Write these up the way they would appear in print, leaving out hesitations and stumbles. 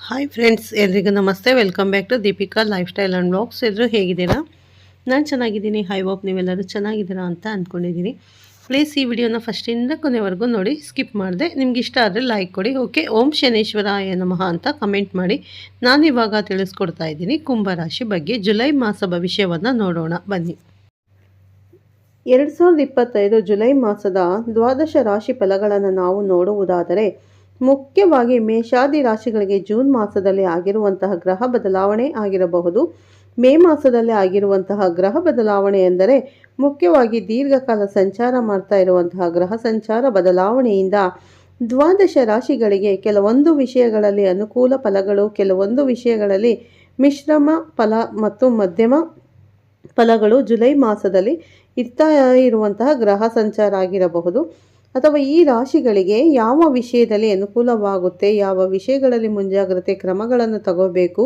Hi friends, ಎಲ್ರಿಗೂ ನಮಸ್ತೆ. Welcome back to Deepika lifestyle and vlogs. ಎಲ್ಲರೂ ಹೇಗಿದ್ದೀರಾ? ನಾನು ಚೆನ್ನಾಗಿದ್ದೀನಿ. ಐ ಹೋಪ್ ನೀವೆಲ್ಲರೂ ಚೆನ್ನಾಗಿದ್ದೀರಾ ಅಂತ ಅಂದ್ಕೊಂಡಿದ್ದೀನಿ. ಪ್ಲೀಸ್ ಈ ವಿಡಿಯೋನ ಫಸ್ಟಿಂದ ಕೊನೆವರೆಗೂ ನೋಡಿ, ಸ್ಕಿಪ್ ಮಾಡಿದೆ. ನಿಮ್ಗೆ ಇಷ್ಟ ಆದರೆ ಲೈಕ್ ಕೊಡಿ. ಓಕೆ, ಓಂ ಶನೇಶ್ವರಾಯ ನಮಃ ಅಂತ ಕಮೆಂಟ್ ಮಾಡಿ. ನಾನಿವಾಗ ತಿಳಿಸ್ಕೊಡ್ತಾ ಇದ್ದೀನಿ ಕುಂಭರಾಶಿ ಬಗ್ಗೆ. ಜುಲೈ ಮಾಸ ಭವಿಷ್ಯವನ್ನು ನೋಡೋಣ ಬನ್ನಿ. 2025 ಜುಲೈ ಮಾಸದ ದ್ವಾದಶ ರಾಶಿ ಫಲಗಳನ್ನು ನಾವು ನೋಡುವುದಾದರೆ, ಮುಖ್ಯವಾಗಿ ಮೇಷಾದಿ ರಾಶಿಗಳಿಗೆ ಜೂನ್ ಮಾಸದಲ್ಲಿ ಆಗಿರುವಂತಹ ಗ್ರಹ ಬದಲಾವಣೆ ಆಗಿರಬಹುದು. ಮೇ ಮಾಸದಲ್ಲಿ ಆಗಿರುವಂತಹ ಗ್ರಹ ಬದಲಾವಣೆ ಎಂದರೆ ಮುಖ್ಯವಾಗಿ ದೀರ್ಘಕಾಲ ಸಂಚಾರ ಮಾಡ್ತಾ ಇರುವಂತಹ ಗ್ರಹ ಸಂಚಾರ ಬದಲಾವಣೆಯಿಂದ ದ್ವಾದಶ ರಾಶಿಗಳಿಗೆ ಕೆಲವೊಂದು ವಿಷಯಗಳಲ್ಲಿ ಅನುಕೂಲ ಫಲಗಳು, ಕೆಲವೊಂದು ವಿಷಯಗಳಲ್ಲಿ ಮಿಶ್ರಮ ಫಲ ಮತ್ತು ಮಧ್ಯಮ ಫಲಗಳು ಜುಲೈ ಮಾಸದಲ್ಲಿ ಇರ್ತಾ ಇರುವಂತಹ ಗ್ರಹ ಸಂಚಾರ ಆಗಿರಬಹುದು. ಅಥವಾ ಈ ರಾಶಿಗಳಿಗೆ ಯಾವ ವಿಷಯದಲ್ಲಿ ಅನುಕೂಲವಾಗುತ್ತೆ, ಯಾವ ವಿಷಯಗಳಲ್ಲಿ ಮುಂಜಾಗ್ರತೆ ಕ್ರಮಗಳನ್ನು ತಗೋಬೇಕು,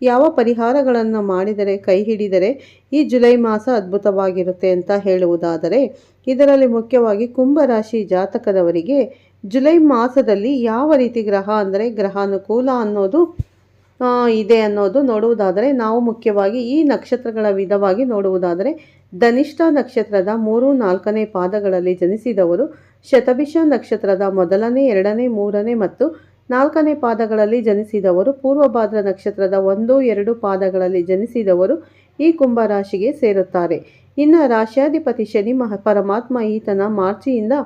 ಯಾವ ಪರಿಹಾರಗಳನ್ನು ಮಾಡಿದರೆ ಕೈ ಹಿಡಿದರೆ ಈ ಜುಲೈ ಮಾಸ ಅದ್ಭುತವಾಗಿರುತ್ತೆ ಅಂತ ಹೇಳುವುದಾದರೆ, ಇದರಲ್ಲಿ ಮುಖ್ಯವಾಗಿ ಕುಂಭರಾಶಿ ಜಾತಕದವರಿಗೆ ಜುಲೈ ಮಾಸದಲ್ಲಿ ಯಾವ ರೀತಿ ಗ್ರಹ ಅಂದರೆ ಗ್ರಹಾನುಕೂಲ ಅನ್ನೋದು ಇದೆ ಅನ್ನೋದು ನೋಡುವುದಾದರೆ, ನಾವು ಮುಖ್ಯವಾಗಿ ಈ ನಕ್ಷತ್ರಗಳ ವಿಧವಾಗಿ ನೋಡುವುದಾದರೆ, ಧನಿಷ್ಠ ನಕ್ಷತ್ರದ 3, 4ನೇ ಪಾದಗಳಲ್ಲಿ ಜನಿಸಿದವರು, ಶತಭಿಷ ನಕ್ಷತ್ರದ 1, 2, 3 ಮತ್ತು 4ನೇ ಪಾದಗಳಲ್ಲಿ ಜನಿಸಿದವರು, ಪೂರ್ವಭಾದ್ರ ನಕ್ಷತ್ರದ 1, 2 ಪಾದಗಳಲ್ಲಿ ಜನಿಸಿದವರು ಈ ಕುಂಭರಾಶಿಗೆ ಸೇರುತ್ತಾರೆ. ಇನ್ನು ರಾಶ್ಯಾಧಿಪತಿ ಶನಿ ಪರಮಾತ್ಮ ಮಾರ್ಚಿಯಿಂದ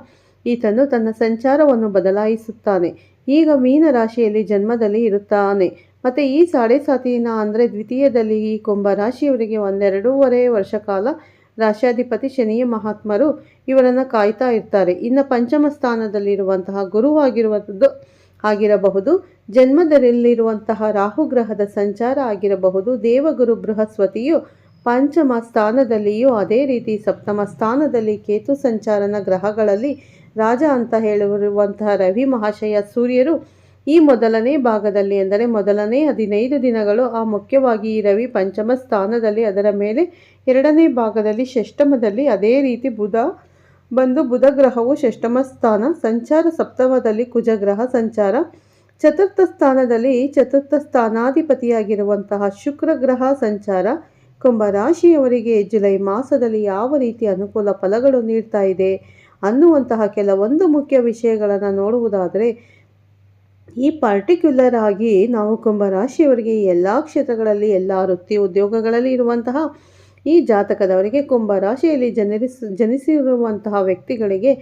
ಈತನು ತನ್ನ ಸಂಚಾರವನ್ನು ಬದಲಾಯಿಸುತ್ತಾನೆ. ಈಗ ಮೀನ ರಾಶಿಯಲ್ಲಿ ಜನ್ಮದಲ್ಲಿ ಇರುತ್ತಾನೆ. ಮತ್ತು ಈ ಸಾಡೆ ಸಾತಿನ ಅಂದರೆ ದ್ವಿತೀಯದಲ್ಲಿ ಈ ಕುಂಭರಾಶಿಯವರಿಗೆ 1-2.5 ವರ್ಷ ಕಾಲ ರಾಶ್ಯಾಧಿಪತಿ ಶನಿಯ ಮಹಾತ್ಮರು ಇವರನ್ನು ಕಾಯ್ತಾ ಇರ್ತಾರೆ. ಇನ್ನು ಪಂಚಮ ಸ್ಥಾನದಲ್ಲಿರುವಂತಹ ಗುರು ಆಗಿರಬಹುದು, ಜನ್ಮದಲ್ಲಿರುವಂತಹ ರಾಹುಗ್ರಹದ ಸಂಚಾರ ಆಗಿರಬಹುದು, ದೇವಗುರು ಬೃಹಸ್ಪತಿಯು ಪಂಚಮ ಸ್ಥಾನದಲ್ಲಿಯೂ, ಅದೇ ರೀತಿ ಸಪ್ತಮ ಸ್ಥಾನದಲ್ಲಿ ಕೇತು ಸಂಚಾರನ ಗ್ರಹಗಳಲ್ಲಿ ರಾಜ ಅಂತ ಹೇಳಿರುವಂತಹ ರವಿ ಮಹಾಶಯ ಸೂರ್ಯರು ಈ ಮೊದಲನೇ ಭಾಗದಲ್ಲಿ ಅಂದರೆ ಮೊದಲನೇ 15 ದಿನಗಳು ಮುಖ್ಯವಾಗಿ ಈ ರವಿ ಪಂಚಮ ಸ್ಥಾನದಲ್ಲಿ, ಅದರ ಮೇಲೆ 2ನೇ ಭಾಗದಲ್ಲಿ ಷಷ್ಠಮದಲ್ಲಿ, ಅದೇ ರೀತಿ ಬುಧ ಗ್ರಹವು ಷಷ್ಠಮ ಸ್ಥಾನ ಸಂಚಾರ, ಸಪ್ತಮದಲ್ಲಿ ಕುಜಗ್ರಹ ಸಂಚಾರ, ಚತುರ್ಥ ಸ್ಥಾನದಲ್ಲಿ ಚತುರ್ಥ ಸ್ಥಾನಾಧಿಪತಿಯಾಗಿರುವಂತಹ ಶುಕ್ರ ಗ್ರಹ ಸಂಚಾರ ಕುಂಭರಾಶಿಯವರಿಗೆ ಜುಲೈ ಮಾಸದಲ್ಲಿ ಯಾವ ರೀತಿ ಅನುಕೂಲ ಫಲಗಳು ನೀಡ್ತಾ ಇದೆ ಅನ್ನುವಂತಹ ಕೆಲವೊಂದು ಮುಖ್ಯ ವಿಷಯಗಳನ್ನು ನೋಡುವುದಾದರೆ, ಈ ಪರ್ಟಿಕ್ಯುಲರ್ ಆಗಿ ನಾವು ಕುಂಭರಾಶಿಯವರಿಗೆ ಎಲ್ಲ ಕ್ಷೇತ್ರಗಳಲ್ಲಿ, ಎಲ್ಲ ವೃತ್ತಿ ಉದ್ಯೋಗಗಳಲ್ಲಿ ಇರುವಂತಹ ಈ ಜಾತಕದವರಿಗೆ, ಕುಂಭರಾಶಿಯಲ್ಲಿ ಜನಿಸಿರುವಂತಹ ವ್ಯಕ್ತಿಗಳಿಗೆ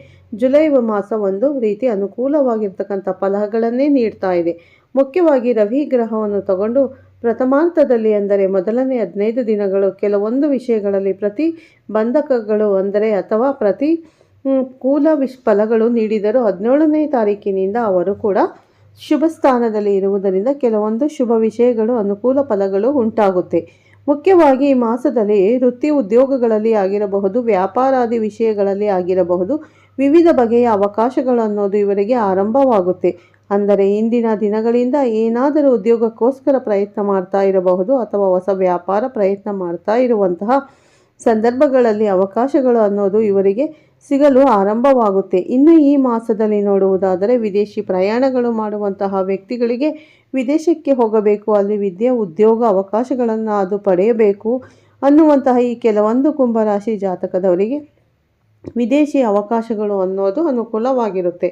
ಜುಲೈ ಮಾಸ ಒಂದು ರೀತಿ ಅನುಕೂಲವಾಗಿರ್ತಕ್ಕಂಥ ಫಲಗಳನ್ನೇ ನೀಡ್ತಾ ಇದೆ. ಮುಖ್ಯವಾಗಿ ರವಿ ಗ್ರಹವನ್ನು ತಗೊಂಡು ಪ್ರಥಮಾರ್ಥದಲ್ಲಿ ಅಂದರೆ ಮೊದಲನೇ 15 ದಿನಗಳು ಕೆಲವೊಂದು ವಿಷಯಗಳಲ್ಲಿ ಪ್ರತಿಬಂಧಕಗಳು ಅಂದರೆ ಅಥವಾ ಪ್ರತಿಕೂಲ ಫಲಗಳು ನೀಡಿದರೂ 17ನೇ ತಾರೀಕಿನಿಂದ ಅವರು ಕೂಡ ಶುಭ ಸ್ಥಾನದಲ್ಲಿ ಇರುವುದರಿಂದ ಕೆಲವೊಂದು ಶುಭ ವಿಷಯಗಳು, ಅನುಕೂಲ ಫಲಗಳು ಉಂಟಾಗುತ್ತೆ. ಮುಖ್ಯವಾಗಿ ಈ ಮಾಸದಲ್ಲಿ ವೃತ್ತಿ ಉದ್ಯೋಗಗಳಲ್ಲಿ ಆಗಿರಬಹುದು, ವ್ಯಾಪಾರಾದಿ ವಿಷಯಗಳಲ್ಲಿ ಆಗಿರಬಹುದು, ವಿವಿಧ ಬಗೆಯ ಅವಕಾಶಗಳು ಅನ್ನೋದು ಇವರಿಗೆ ಆರಂಭವಾಗುತ್ತೆ. ಅಂದರೆ ಇಂದಿನ ದಿನಗಳಿಂದ ಏನಾದರೂ ಉದ್ಯೋಗಕ್ಕೋಸ್ಕರ ಪ್ರಯತ್ನ ಮಾಡ್ತಾ ಇರಬಹುದು ಅಥವಾ ಹೊಸ ವ್ಯಾಪಾರ ಪ್ರಯತ್ನ ಮಾಡ್ತಾ ಇರುವಂತಹ ಸಂದರ್ಭಗಳಲ್ಲಿ ಅವಕಾಶಗಳು ಅನ್ನೋದು ಇವರಿಗೆ ಸಿಗಲು ಆರಂಭವಾಗುತ್ತೆ. ಇನ್ನು ಈ ಮಾಸದಲ್ಲಿ ನೋಡುವುದಾದರೆ, ವಿದೇಶಿ ಪ್ರಯಾಣಗಳು ಮಾಡುವಂತಹ ವ್ಯಕ್ತಿಗಳಿಗೆ ವಿದೇಶಕ್ಕೆ ಹೋಗಬೇಕು, ಅಲ್ಲಿ ವಿದ್ಯೆ ಉದ್ಯೋಗ ಅವಕಾಶಗಳನ್ನು ಅದು ಪಡೆಯಬೇಕು ಅನ್ನುವಂತಹ ಈ ಕೆಲವೊಂದು ಕುಂಭರಾಶಿ ಜಾತಕದವರಿಗೆ ವಿದೇಶಿ ಅವಕಾಶಗಳು ಅನ್ನೋದು ಅನುಕೂಲವಾಗಿರುತ್ತೆ.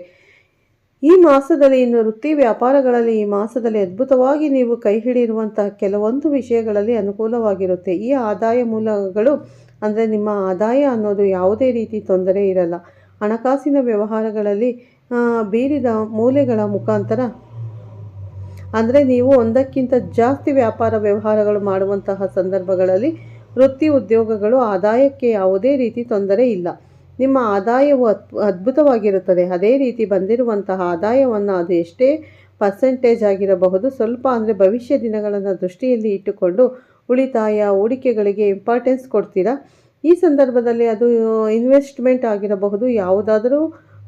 ಈ ಮಾಸದಲ್ಲಿ ಇನ್ನು ವೃತ್ತಿ ವ್ಯಾಪಾರಗಳಲ್ಲಿ ಈ ಮಾಸದಲ್ಲಿ ಅದ್ಭುತವಾಗಿ ನೀವು ಕೈ ಹಿಡಿಯುವಂತಹ ಕೆಲವೊಂದು ವಿಷಯಗಳಲ್ಲಿ ಅನುಕೂಲವಾಗಿರುತ್ತೆ. ಈ ಆದಾಯ ಮೂಲಗಳು ಅಂದರೆ ನಿಮ್ಮ ಆದಾಯ ಅನ್ನೋದು ಯಾವುದೇ ರೀತಿ ತೊಂದರೆ ಇರಲ್ಲ. ಹಣಕಾಸಿನ ವ್ಯವಹಾರಗಳಲ್ಲಿ ಬೀರಿದ ಮೂಲೆಗಳ ಮುಖಾಂತರ ಅಂದರೆ ನೀವು ಒಂದಕ್ಕಿಂತ ಜಾಸ್ತಿ ವ್ಯಾಪಾರ ವ್ಯವಹಾರಗಳು ಮಾಡುವಂತಹ ಸಂದರ್ಭಗಳಲ್ಲಿ ವೃತ್ತಿ ಉದ್ಯೋಗಗಳು ಆದಾಯಕ್ಕೆ ಯಾವುದೇ ರೀತಿ ತೊಂದರೆ ಇಲ್ಲ. ನಿಮ್ಮ ಆದಾಯವು ಅದ್ಭುತವಾಗಿರುತ್ತದೆ. ಅದೇ ರೀತಿ ಬಂದಿರುವಂತಹ ಆದಾಯವನ್ನು ಅದು ಎಷ್ಟೇ ಪರ್ಸೆಂಟೇಜ್ ಆಗಿರಬಹುದು, ಸ್ವಲ್ಪ ಅಂದರೆ ಭವಿಷ್ಯ ದಿನಗಳನ್ನು ದೃಷ್ಟಿಯಲ್ಲಿ ಇಟ್ಟುಕೊಂಡು ಉಳಿತಾಯ ಹೂಡಿಕೆಗಳಿಗೆ ಇಂಪಾರ್ಟೆನ್ಸ್ ಕೊಡ್ತೀರಾ. ಈ ಸಂದರ್ಭದಲ್ಲಿ ಅದು ಇನ್ವೆಸ್ಟ್ಮೆಂಟ್ ಆಗಿರಬಹುದು, ಯಾವುದಾದರೂ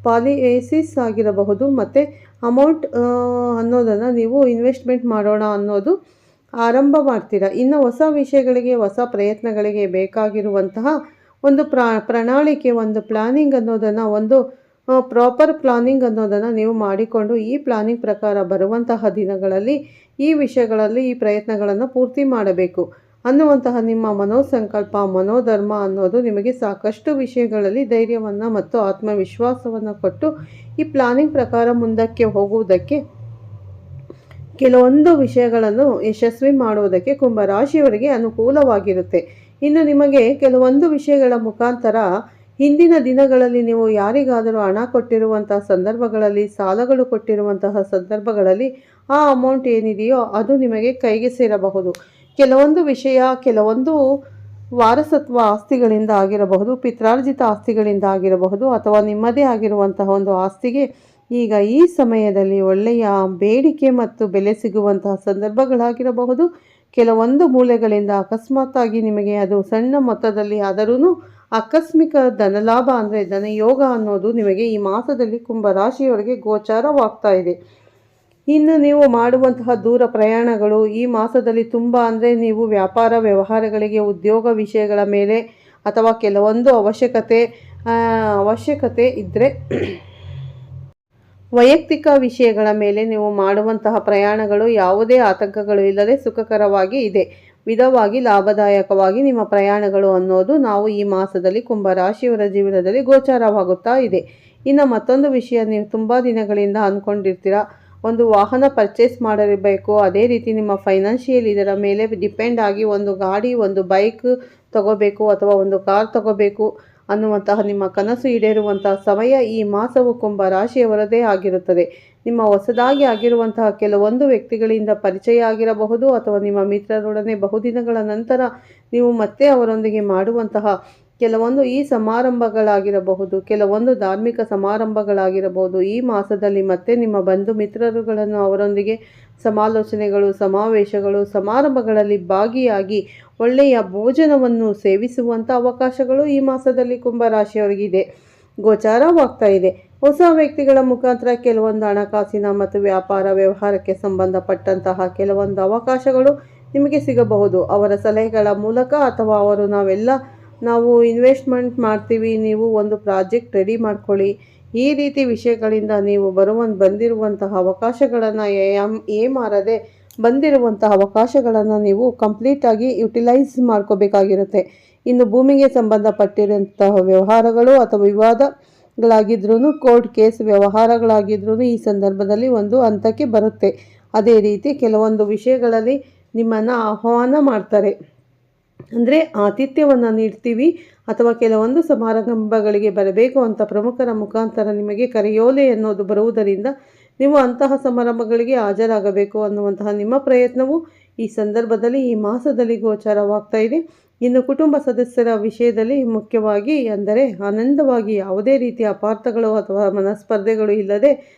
ಪಾಲಿಸಿಸ್ ಆಗಿರಬಹುದು, ಮತ್ತು ಅಮೌಂಟ್ ಅನ್ನೋದನ್ನು ನೀವು ಇನ್ವೆಸ್ಟ್ಮೆಂಟ್ ಮಾಡೋಣ ಅನ್ನೋದು ಆರಂಭ ಮಾಡ್ತೀರಾ. ಇನ್ನು ಹೊಸ ವಿಷಯಗಳಿಗೆ, ಹೊಸ ಪ್ರಯತ್ನಗಳಿಗೆ ಬೇಕಾಗಿರುವಂತಹ ಒಂದು ಪ್ರಣಾಳಿಕೆ, ಒಂದು ಪ್ಲಾನಿಂಗ್ ಅನ್ನೋದನ್ನು ಒಂದು ಪ್ರಾಪರ್ ಪ್ಲಾನಿಂಗ್ ಅನ್ನೋದನ್ನು ನೀವು ಮಾಡಿಕೊಂಡು ಈ ಪ್ಲಾನಿಂಗ್ ಪ್ರಕಾರ ಬರುವಂತಹ ದಿನಗಳಲ್ಲಿ ಈ ವಿಷಯಗಳಲ್ಲಿ ಈ ಪ್ರಯತ್ನಗಳನ್ನು ಪೂರ್ತಿ ಮಾಡಬೇಕು ಅನ್ನುವಂತಹ ನಿಮ್ಮ ಮನೋಸಂಕಲ್ಪ ಮನೋಧರ್ಮ ಅನ್ನೋದು ನಿಮಗೆ ಸಾಕಷ್ಟು ವಿಷಯಗಳಲ್ಲಿ ಧೈರ್ಯವನ್ನು ಮತ್ತು ಆತ್ಮವಿಶ್ವಾಸವನ್ನು ಕೊಟ್ಟು ಈ ಪ್ಲಾನಿಂಗ್ ಪ್ರಕಾರ ಮುಂದಕ್ಕೆ ಹೋಗುವುದಕ್ಕೆ ಕೆಲವೊಂದು ವಿಷಯಗಳನ್ನು ಯಶಸ್ವಿ ಮಾಡುವುದಕ್ಕೆ ಕುಂಭರಾಶಿಯವರಿಗೆ ಅನುಕೂಲವಾಗಿರುತ್ತೆ. ಇನ್ನು ನಿಮಗೆ ಕೆಲವೊಂದು ವಿಷಯಗಳ ಮುಖಾಂತರ ಹಿಂದಿನ ದಿನಗಳಲ್ಲಿ ನೀವು ಯಾರಿಗಾದರೂ ಹಣ ಕೊಟ್ಟಿರುವಂತಹ ಸಂದರ್ಭಗಳಲ್ಲಿ ಸಾಲಗಳು ಕೊಟ್ಟಿರುವಂತಹ ಸಂದರ್ಭಗಳಲ್ಲಿ ಆ ಅಮೌಂಟ್ ಏನಿದೆಯೋ ಅದು ನಿಮಗೆ ಕೈಗೆ ಸೇರಬಹುದು. ಕೆಲವೊಂದು ವಿಷಯ ಕೆಲವೊಂದು ವಾರಸತ್ವ ಆಸ್ತಿಗಳಿಂದ ಆಗಿರಬಹುದು, ಪಿತ್ರಾರ್ಜಿತ ಆಸ್ತಿಗಳಿಂದ ಆಗಿರಬಹುದು, ಅಥವಾ ನಿಮ್ಮದೇ ಆಗಿರುವಂತಹ ಒಂದು ಆಸ್ತಿಗೆ ಈಗ ಈ ಸಮಯದಲ್ಲಿ ಒಳ್ಳೆಯ ಬೇಡಿಕೆ ಮತ್ತು ಬೆಲೆ ಸಿಗುವಂತಹ ಸಂದರ್ಭಗಳಾಗಿರಬಹುದು. ಕೆಲವೊಂದು ಮೂಲೆಗಳಿಂದ ಅಕಸ್ಮಾತ್ತಾಗಿ ನಿಮಗೆ ಅದು ಸಣ್ಣ ಮೊತ್ತದಲ್ಲಿ ಆದರೂ ಆಕಸ್ಮಿಕ ಧನಲಾಭ ಅಂದರೆ ಧನಯೋಗ ಅನ್ನೋದು ನಿಮಗೆ ಈ ಮಾಸದಲ್ಲಿ ಕುಂಭರಾಶಿಯವರಿಗೆ ಗೋಚಾರವಾಗ್ತಾ ಇದೆ. ಇನ್ನು ನೀವು ಮಾಡುವಂತಹ ದೂರ ಪ್ರಯಾಣಗಳು ಈ ಮಾಸದಲ್ಲಿ ತುಂಬ ಅಂದರೆ ನೀವು ವ್ಯಾಪಾರ ವ್ಯವಹಾರಗಳಿಗೆ ಉದ್ಯೋಗ ವಿಷಯಗಳ ಮೇಲೆ ಅಥವಾ ಕೆಲವೊಂದು ಅವಶ್ಯಕತೆ ಇದ್ದರೆ ವೈಯಕ್ತಿಕ ವಿಷಯಗಳ ಮೇಲೆ ನೀವು ಮಾಡುವಂತಹ ಪ್ರಯಾಣಗಳು ಯಾವುದೇ ಆತಂಕಗಳು ಇಲ್ಲದೆ ಸುಖಕರವಾಗಿ ಇದೆ. ವಿಧವಾಗಿ ಲಾಭದಾಯಕವಾಗಿ ನಿಮ್ಮ ಪ್ರಯಾಣಗಳು ಅನ್ನೋದು ನಾವು ಈ ಮಾಸದಲ್ಲಿ ಕುಂಭರಾಶಿಯವರ ಜೀವನದಲ್ಲಿ ಗೋಚಾರವಾಗುತ್ತಾ ಇದೆ. ಇನ್ನು ಮತ್ತೊಂದು ವಿಷಯ, ನೀವು ತುಂಬ ದಿನಗಳಿಂದ ಅಂದ್ಕೊಂಡಿರ್ತೀರ ಒಂದು ವಾಹನ ಪರ್ಚೇಸ್ ಮಾಡಬೇಕು, ಅದೇ ರೀತಿ ನಿಮ್ಮ ಫೈನಾನ್ಷಿಯಲ್ ಇದರ ಮೇಲೆ ಡಿಪೆಂಡ್ ಆಗಿ ಒಂದು ಗಾಡಿ ಒಂದು ಬೈಕ್ ತಗೋಬೇಕು ಅಥವಾ ಒಂದು ಕಾರ್ ತಗೋಬೇಕು ಅನ್ನುವಂತಹ ನಿಮ್ಮ ಕನಸು ಈಡೇರುವಂತಹ ಸಮಯ ಈ ಮಾಸವು ಕುಂಭರಾಶಿಯವರದೇ ಆಗಿರುತ್ತದೆ. ನಿಮ್ಮ ಹೊಸದಾಗಿ ಆಗಿರುವಂತಹ ಕೆಲವೊಂದು ವ್ಯಕ್ತಿಗಳಿಂದ ಪರಿಚಯ ಆಗಿರಬಹುದು ಅಥವಾ ನಿಮ್ಮ ಮಿತ್ರರೊಡನೆ ಬಹುದಿನಗಳ ನಂತರ ನೀವು ಮತ್ತೆ ಅವರೊಂದಿಗೆ ಮಾಡುವಂತಹ ಕೆಲವೊಂದು ಈ ಸಮಾರಂಭಗಳಾಗಿರಬಹುದು, ಕೆಲವೊಂದು ಧಾರ್ಮಿಕ ಸಮಾರಂಭಗಳಾಗಿರಬಹುದು. ಈ ಮಾಸದಲ್ಲಿ ಮತ್ತೆ ನಿಮ್ಮ ಬಂಧು ಮಿತ್ರರುಗಳನ್ನು ಅವರೊಂದಿಗೆ ಸಮಾಲೋಚನೆಗಳು, ಸಮಾವೇಶಗಳು, ಸಮಾರಂಭಗಳಲ್ಲಿ ಭಾಗಿಯಾಗಿ ಒಳ್ಳೆಯ ಭೋಜನವನ್ನು ಸೇವಿಸುವಂಥ ಅವಕಾಶಗಳು ಈ ಮಾಸದಲ್ಲಿ ಕುಂಭರಾಶಿಯವರಿಗಿದೆ, ಗೋಚಾರವಾಗ್ತಾ ಇದೆ. ಹೊಸ ವ್ಯಕ್ತಿಗಳ ಮುಖಾಂತರ ಕೆಲವೊಂದು ಹಣಕಾಸಿನ ಮತ್ತು ವ್ಯಾಪಾರ ವ್ಯವಹಾರಕ್ಕೆ ಸಂಬಂಧಪಟ್ಟಂತಹ ಕೆಲವೊಂದು ಅವಕಾಶಗಳು ನಿಮಗೆ ಸಿಗಬಹುದು. ಅವರ ಸಲಹೆಗಳ ಮೂಲಕ ಅಥವಾ ಅವರು ನಾವು ಇನ್ವೆಸ್ಟ್ಮೆಂಟ್ ಮಾಡ್ತೀವಿ, ನೀವು ಒಂದು ಪ್ರಾಜೆಕ್ಟ್ ರೆಡಿ ಮಾಡ್ಕೊಳ್ಳಿ, ಈ ರೀತಿ ವಿಷಯಗಳಿಂದ ನೀವು ಬಂದಿರುವಂತಹ ಅವಕಾಶಗಳನ್ನು ಮಾರದೆ ಬಂದಿರುವಂತಹ ಅವಕಾಶಗಳನ್ನು ನೀವು ಕಂಪ್ಲೀಟಾಗಿ ಯುಟಿಲೈಸ್ ಮಾಡ್ಕೋಬೇಕಾಗಿರುತ್ತೆ. ಇನ್ನು ಭೂಮಿಗೆ ಸಂಬಂಧಪಟ್ಟಿರುವಂತಹ ವ್ಯವಹಾರಗಳು ಅಥವಾ ವಿವಾದಗಳಾಗಿದ್ರೂ, ಕೋರ್ಟ್ ಕೇಸ್ ವ್ಯವಹಾರಗಳಾಗಿದ್ರೂ ಈ ಸಂದರ್ಭದಲ್ಲಿ ಒಂದು ಹಂತಕ್ಕೆ ಬರುತ್ತೆ. ಅದೇ ರೀತಿ ಕೆಲವೊಂದು ವಿಷಯಗಳಲ್ಲಿ ನಿಮ್ಮನ್ನು ಆಹ್ವಾನ ಮಾಡ್ತಾರೆ, ಅಂದರೆ ಆತಿಥ್ಯವನ್ನು ನೀಡ್ತೀವಿ ಅಥವಾ ಕೆಲವೊಂದು ಸಮಾರಂಭಗಳಿಗೆ ಬರಬೇಕು ಅಂತ ಪ್ರಮುಖರ ಮುಖಾಂತರ ನಿಮಗೆ ಕರೆಯೋಲೆ ಅನ್ನೋದು ಬರುವುದರಿಂದ ನೀವು ಅಂತಹ ಸಮಾರಂಭಗಳಿಗೆ ಹಾಜರಾಗಬೇಕು ಅನ್ನುವಂತಹ ನಿಮ್ಮ ಪ್ರಯತ್ನವು ಈ ಸಂದರ್ಭದಲ್ಲಿ ಈ ಮಾಸದಲ್ಲಿ ಗೋಚಾರವಾಗ್ತಾ ಇದೆ. ಇನ್ನು ಕುಟುಂಬ ಸದಸ್ಯರ ವಿಷಯದಲ್ಲಿ ಮುಖ್ಯವಾಗಿ ಅಂದರೆ ಆನಂದವಾಗಿ ಯಾವುದೇ ರೀತಿಯ ಅಪಾರ್ಥಗಳು ಅಥವಾ ಮನಸ್ಪರ್ಧೆಗಳು ಇಲ್ಲದೆ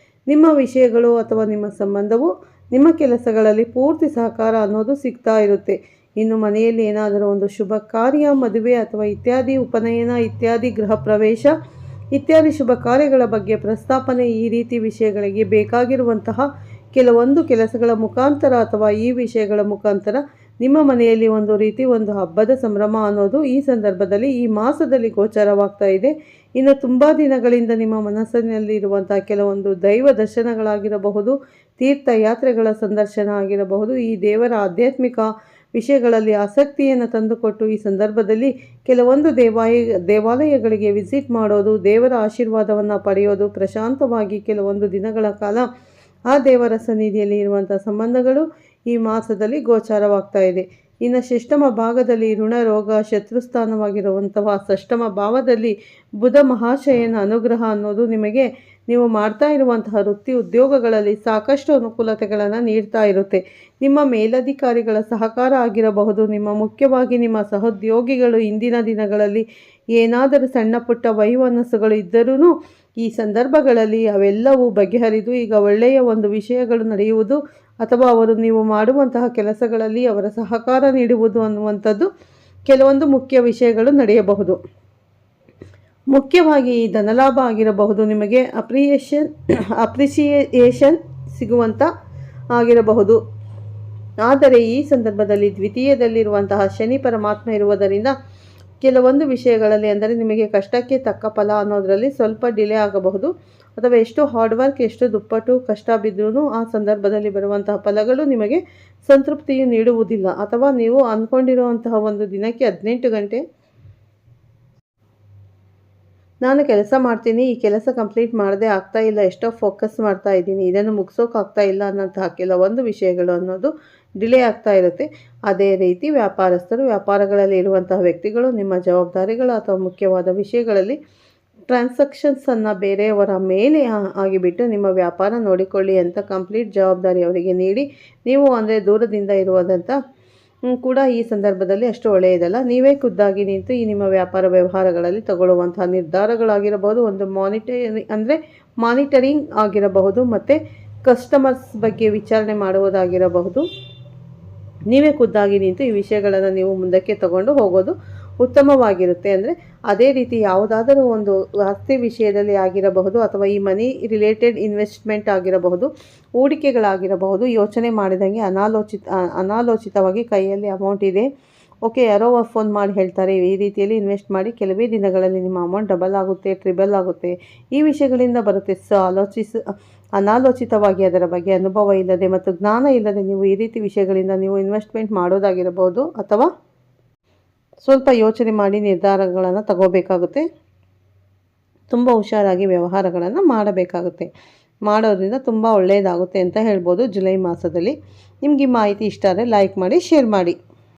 ನಿಮ್ಮ ವಿಷಯಗಳು ಅಥವಾ ನಿಮ್ಮ ಸಂಬಂಧವು ನಿಮ್ಮ ಕೆಲಸಗಳಲ್ಲಿ ಪೂರ್ತಿ ಸಹಕಾರ ಅನ್ನೋದು ಸಿಗ್ತಾ ಇರುತ್ತೆ. ಇನ್ನು ಮನೆಯಲ್ಲಿ ಏನಾದರೂ ಒಂದು ಶುಭ ಕಾರ್ಯ, ಮದುವೆ ಅಥವಾ ಇತ್ಯಾದಿ, ಉಪನಯನ ಇತ್ಯಾದಿ, ಗೃಹ ಪ್ರವೇಶ ಇತ್ಯಾದಿ ಶುಭ ಕಾರ್ಯಗಳ ಬಗ್ಗೆ ಪ್ರಸ್ತಾಪನೆ, ಈ ರೀತಿ ವಿಷಯಗಳಿಗೆ ಬೇಕಾಗಿರುವಂತಹ ಕೆಲವೊಂದು ಕೆಲಸಗಳ ಮುಖಾಂತರ ಅಥವಾ ಈ ವಿಷಯಗಳ ಮುಖಾಂತರ ನಿಮ್ಮ ಮನೆಯಲ್ಲಿ ಒಂದು ಹಬ್ಬದ ಸಂಭ್ರಮ ಅನ್ನೋದು ಈ ಸಂದರ್ಭದಲ್ಲಿ ಈ ಮಾಸದಲ್ಲಿ ಗೋಚರವಾಗ್ತಾ ಇದೆ. ಇನ್ನು ತುಂಬ ದಿನಗಳಿಂದ ನಿಮ್ಮ ಮನಸ್ಸಿನಲ್ಲಿ ಇರುವಂತಹ ಕೆಲವೊಂದು ದೈವ ದರ್ಶನಗಳಾಗಿರಬಹುದು, ತೀರ್ಥಯಾತ್ರೆಗಳ ಸಂದರ್ಶನ ಆಗಿರಬಹುದು, ಈ ದೇವರ ಆಧ್ಯಾತ್ಮಿಕ ವಿಷಯಗಳಲ್ಲಿ ಆಸಕ್ತಿಯನ್ನು ತಂದುಕೊಟ್ಟು ಈ ಸಂದರ್ಭದಲ್ಲಿ ಕೆಲವೊಂದು ದೇವಾಲಯಗಳಿಗೆ ವಿಸಿಟ್ ಮಾಡೋದು, ದೇವರ ಆಶೀರ್ವಾದವನ್ನು ಪಡೆಯೋದು, ಪ್ರಶಾಂತವಾಗಿ ಕೆಲವೊಂದು ದಿನಗಳ ಕಾಲ ಆ ದೇವರ ಸನ್ನಿಧಿಯಲ್ಲಿ ಇರುವಂಥ ಸಂಬಂಧಗಳು ಈ ಮಾಸದಲ್ಲಿ ಗೋಚಾರವಾಗ್ತಾ ಇದೆ. ಇನ್ನು ಷಷ್ಠಮ ಭಾಗದಲ್ಲಿ ಋಣ ರೋಗ ಶತ್ರುಸ್ಥಾನವಾಗಿರುವಂತಹ ಷಷ್ಠಮ ಭಾವದಲ್ಲಿ ಬುಧ ಮಹಾಶಯನ ಅನುಗ್ರಹ ಅನ್ನೋದು ನಿಮಗೆ ನೀವು ಮಾಡ್ತಾ ಇರುವಂತಹ ವೃತ್ತಿ ಉದ್ಯೋಗಗಳಲ್ಲಿ ಸಾಕಷ್ಟು ಅನುಕೂಲತೆಗಳನ್ನು ನೀಡ್ತಾ ಇರುತ್ತೆ. ನಿಮ್ಮ ಮೇಲಧಿಕಾರಿಗಳ ಸಹಕಾರ ಆಗಿರಬಹುದು, ಮುಖ್ಯವಾಗಿ ನಿಮ್ಮ ಸಹೋದ್ಯೋಗಿಗಳು ಇಂದಿನ ದಿನಗಳಲ್ಲಿ ಏನಾದರೂ ಸಣ್ಣ ಪುಟ್ಟ ವಹಿವಾನಸುಗಳು ಇದ್ದರೂ ಈ ಸಂದರ್ಭಗಳಲ್ಲಿ ಅವೆಲ್ಲವೂ ಬಗೆಹರಿದು ಈಗ ಒಳ್ಳೆಯ ಒಂದು ವಿಷಯಗಳು ನಡೆಯುವುದು ಅಥವಾ ನೀವು ಮಾಡುವಂತಹ ಕೆಲಸಗಳಲ್ಲಿ ಅವರ ಸಹಕಾರ ನೀಡುವುದು ಅನ್ನುವಂಥದ್ದು ಕೆಲವೊಂದು ಮುಖ್ಯ ವಿಷಯಗಳು ನಡೆಯಬಹುದು. ಮುಖ್ಯವಾಗಿ ಈ ಧನಲಾಭ ಆಗಿರಬಹುದು, ನಿಮಗೆ ಅಪ್ರಿಸಿಯೇಷನ್ ಸಿಗುವಂಥ ಆಗಿರಬಹುದು. ಆದರೆ ಈ ಸಂದರ್ಭದಲ್ಲಿ ದ್ವಿತೀಯದಲ್ಲಿರುವಂತಹ ಶನಿ ಪರಮಾತ್ಮ ಇರುವುದರಿಂದ ಕೆಲವೊಂದು ವಿಷಯಗಳಲ್ಲಿ ಅಂದರೆ ನಿಮಗೆ ಕಷ್ಟಕ್ಕೆ ತಕ್ಕ ಫಲ ಅನ್ನೋದರಲ್ಲಿ ಸ್ವಲ್ಪ ಡಿಲೇ ಆಗಬಹುದು, ಅಥವಾ ಎಷ್ಟು ಹಾರ್ಡ್ ವರ್ಕ್ ಎಷ್ಟು ದುಪ್ಪಟ್ಟು ಕಷ್ಟ ಬಿದ್ದರೂ ಆ ಸಂದರ್ಭದಲ್ಲಿ ಬರುವಂತಹ ಫಲಗಳು ನಿಮಗೆ ಸಂತೃಪ್ತಿಯು ನೀಡುವುದಿಲ್ಲ. ಅಥವಾ ನೀವು ಅಂದ್ಕೊಂಡಿರುವಂತಹ ಒಂದು ದಿನಕ್ಕೆ 18 ಗಂಟೆ ನಾನು ಕೆಲಸ ಮಾಡ್ತೀನಿ, ಈ ಕೆಲಸ ಕಂಪ್ಲೀಟ್ ಮಾಡದೆ ಆಗ್ತಾ ಇಲ್ಲ, ಎಷ್ಟೋ ಫೋಕಸ್ ಮಾಡ್ತಾ ಇದ್ದೀನಿ, ಇದನ್ನು ಮುಗಿಸೋಕ್ಕಾಗ್ತಾ ಇಲ್ಲ ಅನ್ನೋಂತಹ ಕೆಲವೊಂದು ವಿಷಯಗಳು ಅನ್ನೋದು ಡಿಲೇ ಆಗ್ತಾ ಇರುತ್ತೆ. ಅದೇ ರೀತಿ ವ್ಯಾಪಾರಸ್ಥರು, ವ್ಯಾಪಾರಗಳಲ್ಲಿ ಇರುವಂತಹ ವ್ಯಕ್ತಿಗಳು ನಿಮ್ಮ ಜವಾಬ್ದಾರಿಗಳು ಅಥವಾ ಮುಖ್ಯವಾದ ವಿಷಯಗಳಲ್ಲಿ ಟ್ರಾನ್ಸಾಕ್ಷನ್ಸನ್ನು ಬೇರೆಯವರ ಮೇಲೆ ಆಗಿಬಿಟ್ಟು ನಿಮ್ಮ ವ್ಯಾಪಾರ ನೋಡಿಕೊಳ್ಳಿ ಅಂತ ಕಂಪ್ಲೀಟ್ ಜವಾಬ್ದಾರಿ ಅವರಿಗೆ ನೀಡಿ, ನೀವು ಅಂದರೆ ದೂರದಿಂದ ಇರುವುದಂತ ಕೂಡ ಈ ಸಂದರ್ಭದಲ್ಲಿ ಅಷ್ಟು ಒಳ್ಳೆಯದಲ್ಲ. ನೀವೇ ಖುದ್ದಾಗಿ ನಿಂತು ಈ ನಿಮ್ಮ ವ್ಯಾಪಾರ ವ್ಯವಹಾರಗಳಲ್ಲಿ ತಗೊಳ್ಳುವಂತಹ ನಿರ್ಧಾರಗಳಾಗಿರಬಹುದು, ಒಂದು ಮಾನಿಟರಿಂಗ್ ಆಗಿರಬಹುದು, ಮತ್ತು ಕಸ್ಟಮರ್ಸ್ ಬಗ್ಗೆ ವಿಚಾರಣೆ ಮಾಡುವುದಾಗಿರಬಹುದು. ನೀವೇ ಖುದ್ದಾಗಿ ನಿಂತು ಈ ವಿಷಯಗಳನ್ನು ನೀವು ಮುಂದಕ್ಕೆ ತಗೊಂಡು ಹೋಗೋದು ಉತ್ತಮವಾಗಿರುತ್ತೆ. ಅಂದರೆ ಅದೇ ರೀತಿ ಯಾವುದಾದರೂ ಒಂದು ಆಸ್ತಿ ವಿಷಯದಲ್ಲಿ ಆಗಿರಬಹುದು, ಅಥವಾ ಈ ಮನಿ ರಿಲೇಟೆಡ್ ಇನ್ವೆಸ್ಟ್ಮೆಂಟ್ ಆಗಿರಬಹುದು, ಹೂಡಿಕೆಗಳಾಗಿರಬಹುದು, ಯೋಚನೆ ಮಾಡಿದಂಗೆ ಅನಾಲೋಚಿತವಾಗಿ ಕೈಯಲ್ಲಿ ಅಮೌಂಟ್ ಇದೆ, ಓಕೆ ಯಾರೋ ಫೋನ್ ಮಾಡಿ ಹೇಳ್ತಾರೆ ಈ ರೀತಿಯಲ್ಲಿ ಇನ್ವೆಸ್ಟ್ ಮಾಡಿ, ಕೆಲವೇ ದಿನಗಳಲ್ಲಿ ನಿಮ್ಮ ಅಮೌಂಟ್ ಡಬಲ್ ಆಗುತ್ತೆ, ಟ್ರಿಬಲ್ ಆಗುತ್ತೆ, ಈ ವಿಷಯಗಳಿಂದ ಬರುತ್ತೆ. ಅನಾಲೋಚಿತವಾಗಿ ಅದರ ಬಗ್ಗೆ ಅನುಭವ ಇಲ್ಲದೆ ಮತ್ತು ಜ್ಞಾನ ಇಲ್ಲದೆ ನೀವು ಈ ರೀತಿ ವಿಷಯಗಳಿಂದ ನೀವು ಇನ್ವೆಸ್ಟ್ಮೆಂಟ್ ಮಾಡೋದಾಗಿರಬಹುದು, ಅಥವಾ ಸ್ವಲ್ಪ ಯೋಚನೆ ಮಾಡಿ ನಿರ್ಧಾರಗಳನ್ನು ತಗೋಬೇಕಾಗುತ್ತೆ. ತುಂಬ ಹುಷಾರಾಗಿ ವ್ಯವಹಾರಗಳನ್ನು ಮಾಡಬೇಕಾಗುತ್ತೆ. ಮಾಡೋದ್ರಿಂದ ತುಂಬ ಒಳ್ಳೆಯದಾಗುತ್ತೆ ಅಂತ ಹೇಳ್ಬೋದು ಜುಲೈ ಮಾಸದಲ್ಲಿ. ನಿಮಗೆ ಈ ಮಾಹಿತಿ ಇಷ್ಟ ಆದರೆ ಲೈಕ್ ಮಾಡಿ, ಶೇರ್ ಮಾಡಿ.